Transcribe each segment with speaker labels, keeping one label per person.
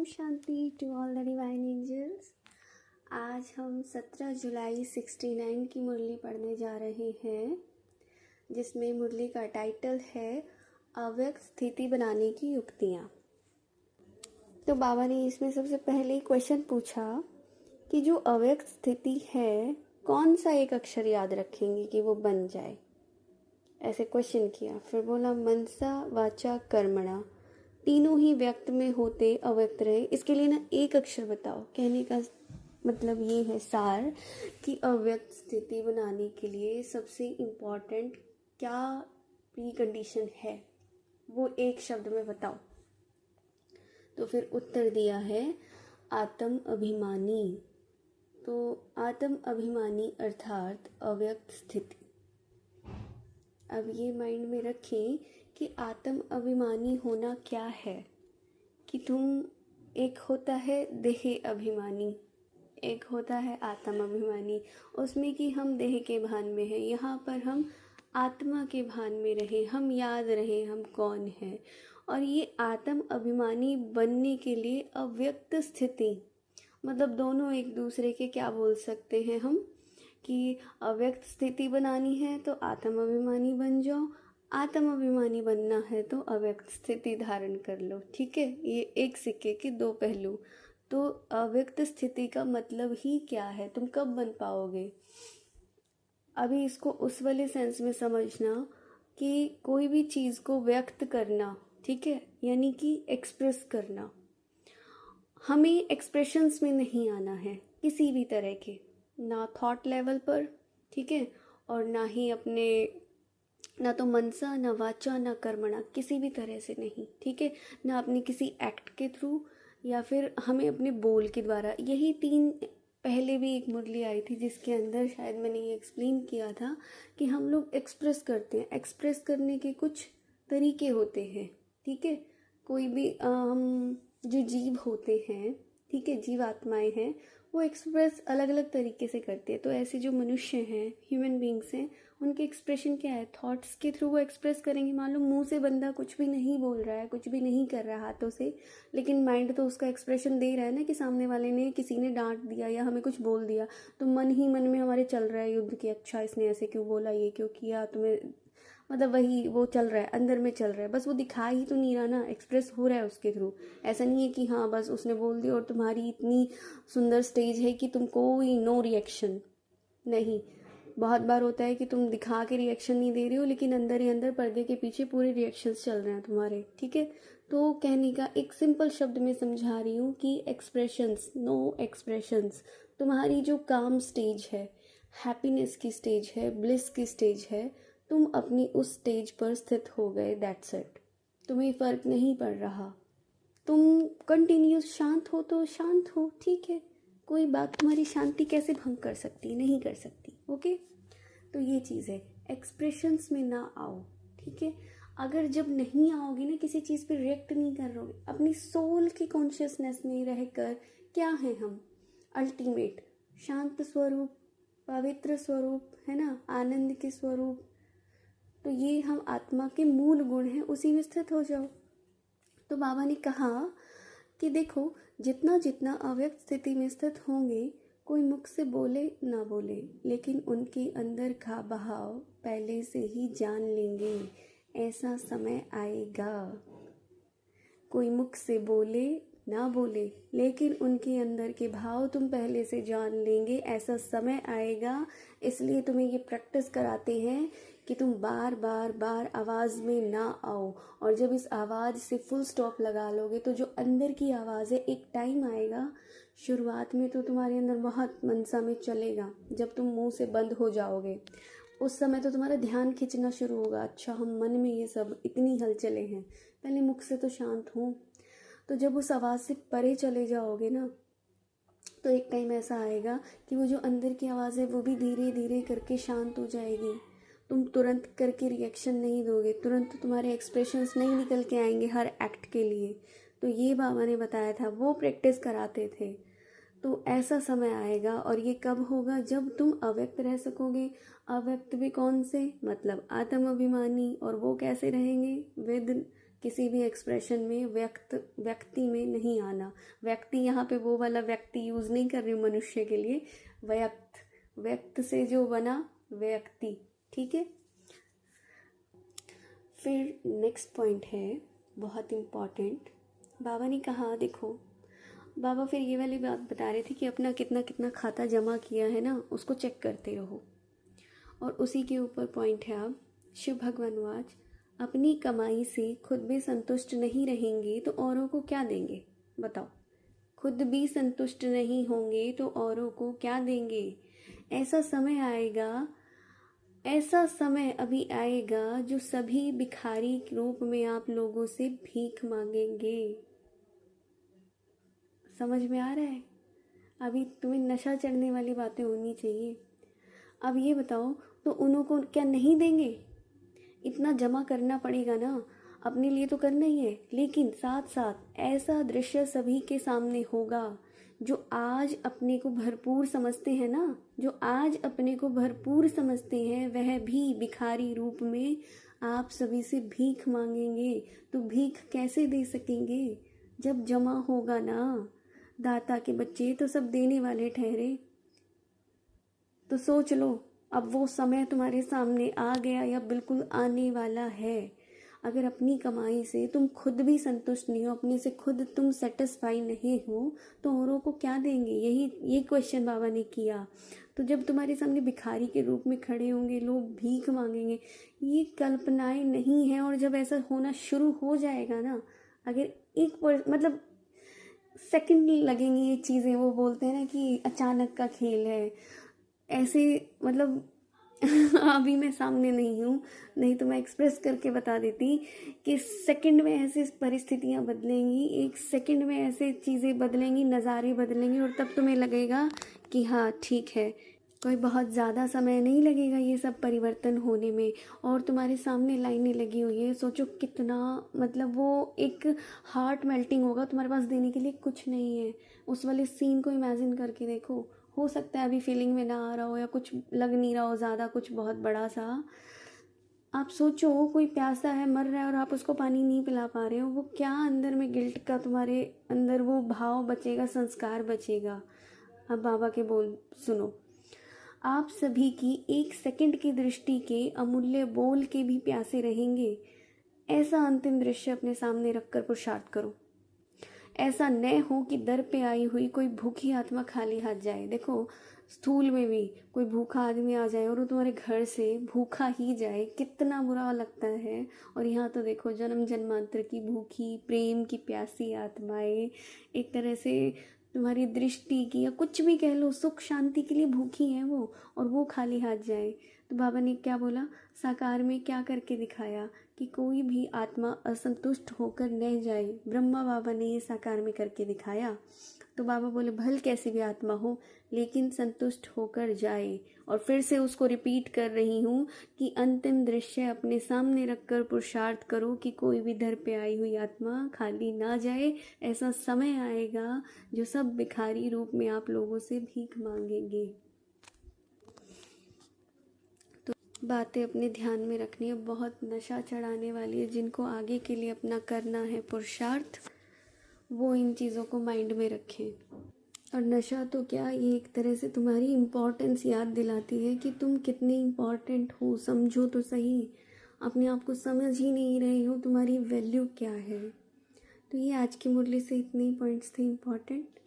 Speaker 1: Om Shanti to all the divine angels. आज हम 17 जुलाई 69 की मुरली पढ़ने जा रहे हैं, जिसमें मुरली का टाइटल है अव्यक्त स्थिति बनाने की युक्तियाँ। तो बाबा ने इसमें सबसे पहले क्वेश्चन पूछा कि जो अव्यक्त स्थिति है कौन सा एक अक्षर याद रखेंगे कि वो बन जाए, ऐसे क्वेश्चन किया। फिर बोला मनसा वाचा कर्मणा, तीनों ही व्यक्त में होते अव्यक्त रहे, इसके लिए ना एक अक्षर बताओ। कहने का मतलब ये है सार कि अव्यक्त स्थिति बनाने के लिए सबसे इम्पोर्टेंट क्या प्री कंडीशन है, वो एक शब्द में बताओ। तो फिर उत्तर दिया है आत्म अभिमानी। तो आत्म अभिमानी अर्थात अव्यक्त स्थिति। अब ये माइंड में रखें कि आत्म अभिमानी होना क्या है, कि तुम एक होता है देह अभिमानी, एक होता है आत्म अभिमानी। उसमें कि हम देह के भान में हैं, यहाँ पर हम आत्मा के भान में रहे, हम याद रहे हम कौन हैं। और ये आत्म अभिमानी बनने के लिए अव्यक्त स्थिति, मतलब दोनों एक दूसरे के क्या बोल सकते हैं हम, कि अव्यक्त स्थिति बनानी है तो आत्म अभिमानी बन जाओ, आत्म अभिमानी बनना है तो अव्यक्त स्थिति धारण कर लो। ठीक है, ये एक सिक्के के दो पहलू। तो अव्यक्त स्थिति का मतलब ही क्या है, तुम कब बन पाओगे। अभी इसको उस वाले सेंस में समझना कि कोई भी चीज़ को व्यक्त करना, ठीक है, यानी कि एक्सप्रेस करना। हमें एक्सप्रेशंस में नहीं आना है किसी भी तरह के, ना थॉट लेवल पर, ठीक है, और ना ही अपने, ना तो मनसा ना वाचा ना कर्मणा, किसी भी तरह से नहीं, ठीक है, ना अपने किसी एक्ट के थ्रू या फिर हमें अपने बोल के द्वारा। यही तीन, पहले भी एक मुरली आई थी जिसके अंदर शायद मैंने ये एक्सप्लेन किया था कि हम लोग एक्सप्रेस करते हैं। एक्सप्रेस करने के कुछ तरीके होते हैं, ठीक है। कोई भी हम जो जीव होते हैं, ठीक है, जीव आत्माएं हैं, वो एक्सप्रेस अलग अलग तरीके से करते हैं। तो ऐसे जो मनुष्य हैं, ह्यूमन बींग्स हैं, उनके एक्सप्रेशन क्या है, थॉट्स के थ्रू वो एक्सप्रेस करेंगे। मान लो मुंह से बंदा कुछ भी नहीं बोल रहा है, कुछ भी नहीं कर रहा हाथों से, लेकिन माइंड तो उसका एक्सप्रेशन दे रहा है ना, कि सामने वाले ने, किसी ने डांट दिया या हमें कुछ बोल दिया, तो मन ही मन में हमारे चल रहा है युद्ध कि अच्छा इसने ऐसे क्यों बोला, ये क्यों किया, तुम्हें मतलब वही वो चल रहा है, अंदर में चल रहा है। बस वो दिखा ही तो नहीं रहा ना, एक्सप्रेस हो रहा है उसके थ्रू। ऐसा नहीं है कि हाँ बस उसने बोल दिया और तुम्हारी इतनी सुंदर स्टेज है कि तुम कोई नो रिएक्शन नहीं। बहुत बार होता है कि तुम दिखा के रिएक्शन नहीं दे रहे हो, लेकिन अंदर ही अंदर पर्दे के पीछे पूरे रिएक्शंस चल रहे हैं तुम्हारे, ठीक है। तो कहने का एक सिंपल शब्द में समझा रही हूँ कि एक्सप्रेशंस, नो एक्सप्रेशंस, तुम्हारी जो काम स्टेज है, हैप्पीनेस की स्टेज है, ब्लिस की स्टेज है, तुम अपनी उस स्टेज पर स्थित हो गए, दैट्स इट। तुम्हें फ़र्क नहीं पड़ रहा, तुम कंटिन्यूस शांत हो तो शांत हो, ठीक है, कोई बात तुम्हारी शांति कैसे भंग कर सकती, नहीं कर सकती, ओके। तो ये चीज़ है, एक्सप्रेशंस में ना आओ, ठीक है। अगर जब नहीं आओगे ना, किसी चीज़ पे रिएक्ट नहीं कर रहोगे, अपनी सोल की कॉन्शियसनेस में रहकर, क्या है हम, अल्टीमेट शांत स्वरूप, पवित्र स्वरूप, है ना, आनंद के स्वरूप। तो ये हम आत्मा के मूल गुण हैं, उसी में स्थित हो जाओ। तो बाबा ने कहा कि देखो, जितना जितना अव्यक्त स्थिति में स्थित होंगे, कोई मुख से बोले ना बोले, लेकिन उनके अंदर का बहाव पहले से ही जान लेंगे। ऐसा समय आएगा, कोई मुख से बोले ना बोले, लेकिन उनके अंदर के भाव तुम पहले से जान लेंगे, ऐसा समय आएगा। इसलिए तुम्हें ये प्रैक्टिस कराते हैं कि तुम बार बार बार आवाज़ में ना आओ, और जब इस आवाज़ से फुल स्टॉप लगा लोगे तो जो अंदर की आवाज़ है, एक टाइम आएगा, शुरुआत में तो तुम्हारे अंदर बहुत मनसा में चलेगा, जब तुम मुंह से बंद हो जाओगे उस समय तो तुम्हारा ध्यान खींचना शुरू होगा, अच्छा हम मन में ये सब इतनी हलचलें हैं, पहले मुख से तो शांत हूँ। तो जब उस आवाज़ से परे चले जाओगे ना, तो एक टाइम ऐसा आएगा कि वो जो अंदर की आवाज़ है वो भी धीरे धीरे करके शांत हो जाएगी। तुम तुरंत करके रिएक्शन नहीं दोगे, तुरंत तुम्हारे एक्सप्रेशंस नहीं निकल के आएंगे हर एक्ट के लिए। तो ये बाबा ने बताया था, वो प्रैक्टिस कराते थे। तो ऐसा समय आएगा, और ये कब होगा, जब तुम अव्यक्त रह सकोगे। अव्यक्त भी कौन से, मतलब आत्म अभिमानी। और वो कैसे रहेंगे, विद किसी भी एक्सप्रेशन में व्यक्ति में नहीं आना। व्यक्ति यहाँ पे वो वाला व्यक्ति यूज़ नहीं कर रही हूँ मनुष्य के लिए, व्यक्त से जो बना व्यक्ति, ठीक है। फिर नेक्स्ट पॉइंट है बहुत इम्पॉर्टेंट। बाबा ने कहा, देखो बाबा फिर ये वाली बात बता रहे थे कि अपना कितना कितना खाता जमा किया है ना, उसको चेक करते रहो। और उसी के ऊपर पॉइंट है अब शिव भगवान वाच, अपनी कमाई से खुद भी संतुष्ट नहीं रहेंगे तो औरों को क्या देंगे? बताओ, खुद भी संतुष्ट नहीं होंगे तो औरों को क्या देंगे? ऐसा समय अभी आएगा जो सभी भिखारी रूप में आप लोगों से भीख मांगेंगे। समझ में आ रहा है? अभी तुम्हें नशा चढ़ने वाली बातें होनी चाहिए। अब ये बताओ, तो उन्हों को क्या नहीं देंगे? इतना जमा करना पड़ेगा ना, अपने लिए तो करना ही है, लेकिन साथ साथ ऐसा दृश्य सभी के सामने होगा। जो आज अपने को भरपूर समझते हैं ना, वह भी भिखारी रूप में आप सभी से भीख मांगेंगे। तो भीख कैसे दे सकेंगे? जब जमा होगा ना। दाता के बच्चे तो सब देने वाले ठहरे। तो सोच लो, अब वो समय तुम्हारे सामने आ गया या बिल्कुल आने वाला है। अगर अपनी कमाई से तुम खुद भी संतुष्ट नहीं हो, अपने से खुद तुम सेटिस्फाई नहीं हो, तो औरों को क्या देंगे? ये क्वेश्चन बाबा ने किया। तो जब तुम्हारे सामने भिखारी के रूप में खड़े होंगे, लोग भीख मांगेंगे, ये कल्पनाएं नहीं है। और जब ऐसा होना शुरू हो जाएगा ना, अगर मतलब सेकंड लगेंगी ये चीज़ें, वो बोलते हैं ना कि अचानक का खेल है, ऐसे मतलब अभी मैं सामने नहीं हूँ, नहीं तो मैं एक्सप्रेस करके बता देती कि सेकंड में ऐसे परिस्थितियाँ बदलेंगी, एक सेकंड में ऐसे चीज़ें बदलेंगी, नज़ारे बदलेंगे, और तब तुम्हें लगेगा कि हाँ ठीक है, कोई बहुत ज़्यादा समय नहीं लगेगा ये सब परिवर्तन होने में। और तुम्हारे सामने लाइनें लगी हुई है, सोचो कितना, मतलब वो एक हार्ट मेल्टिंग होगा। तुम्हारे पास देने के लिए कुछ नहीं है। उस वाले सीन को इमेजिन करके देखो। हो सकता है अभी फीलिंग में ना आ रहा हो या कुछ लग नहीं रहा हो ज़्यादा कुछ बहुत बड़ा सा। आप सोचो, कोई प्यासा है, मर रहा है, और आप उसको पानी नहीं पिला पा रहे हो, वो क्या अंदर में गिल्ट का तुम्हारे अंदर वो भाव बचेगा, संस्कार बचेगा। अब बाबा के बोल सुनो, आप सभी की एक सेकंड की दृष्टि के अमूल्य बोल के भी प्यासे रहेंगे। ऐसा अंतिम दृश्य अपने सामने रखकर पुरुषार्थ करो। ऐसा न हो कि दर पे आई हुई कोई भूखी आत्मा खाली हाथ जाए। देखो, स्थूल में भी कोई भूखा आदमी आ जाए और वो तुम्हारे घर से भूखा ही जाए, कितना बुरा लगता है। और यहाँ तो देखो, जन्म जन्मांतर की भूखी, प्रेम की प्यासी आत्माएं, एक तरह से तुम्हारी दृष्टि की या कुछ भी कह लो, सुख शांति के लिए भूखी हैं वो, और वो खाली हाथ जाए। तो बाबा ने क्या बोला, साकार में क्या करके दिखाया कि कोई भी आत्मा असंतुष्ट होकर न जाए। ब्रह्मा बाबा ने ये साकार में करके दिखाया। तो बाबा बोले, भल कैसी भी आत्मा हो लेकिन संतुष्ट होकर जाए। और फिर से उसको रिपीट कर रही हूँ कि अंतिम दृश्य अपने सामने रखकर पुरुषार्थ करो कि कोई भी दर पे आई हुई आत्मा खाली ना जाए। ऐसा समय आएगा जो सब भिखारी रूप में आप लोगों से भीख मांगेंगे। तो बातें अपने ध्यान में रखनी है, बहुत नशा चढ़ाने वाली है। जिनको आगे के लिए अपना करना है पुरुषार्थ, वो इन चीज़ों को माइंड में रखें। और नशा तो क्या, ये एक तरह से तुम्हारी इम्पोर्टेंस याद दिलाती है कि तुम कितने इम्पोर्टेंट हो। समझो तो सही, अपने आप को समझ ही नहीं रहे हो, तुम्हारी वैल्यू क्या है। तो ये आज की मुरली से इतने ही पॉइंट्स थे important.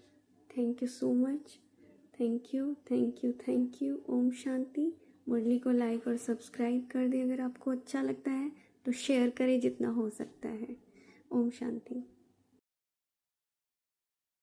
Speaker 1: Thank you so much. Thank you, thank you, thank you. ओम शांति। मुरली को लाइक और सब्सक्राइब कर दे। अगर आपको अच्छा लगता है तो शेयर करें जितना हो सकता है। ओम शांति।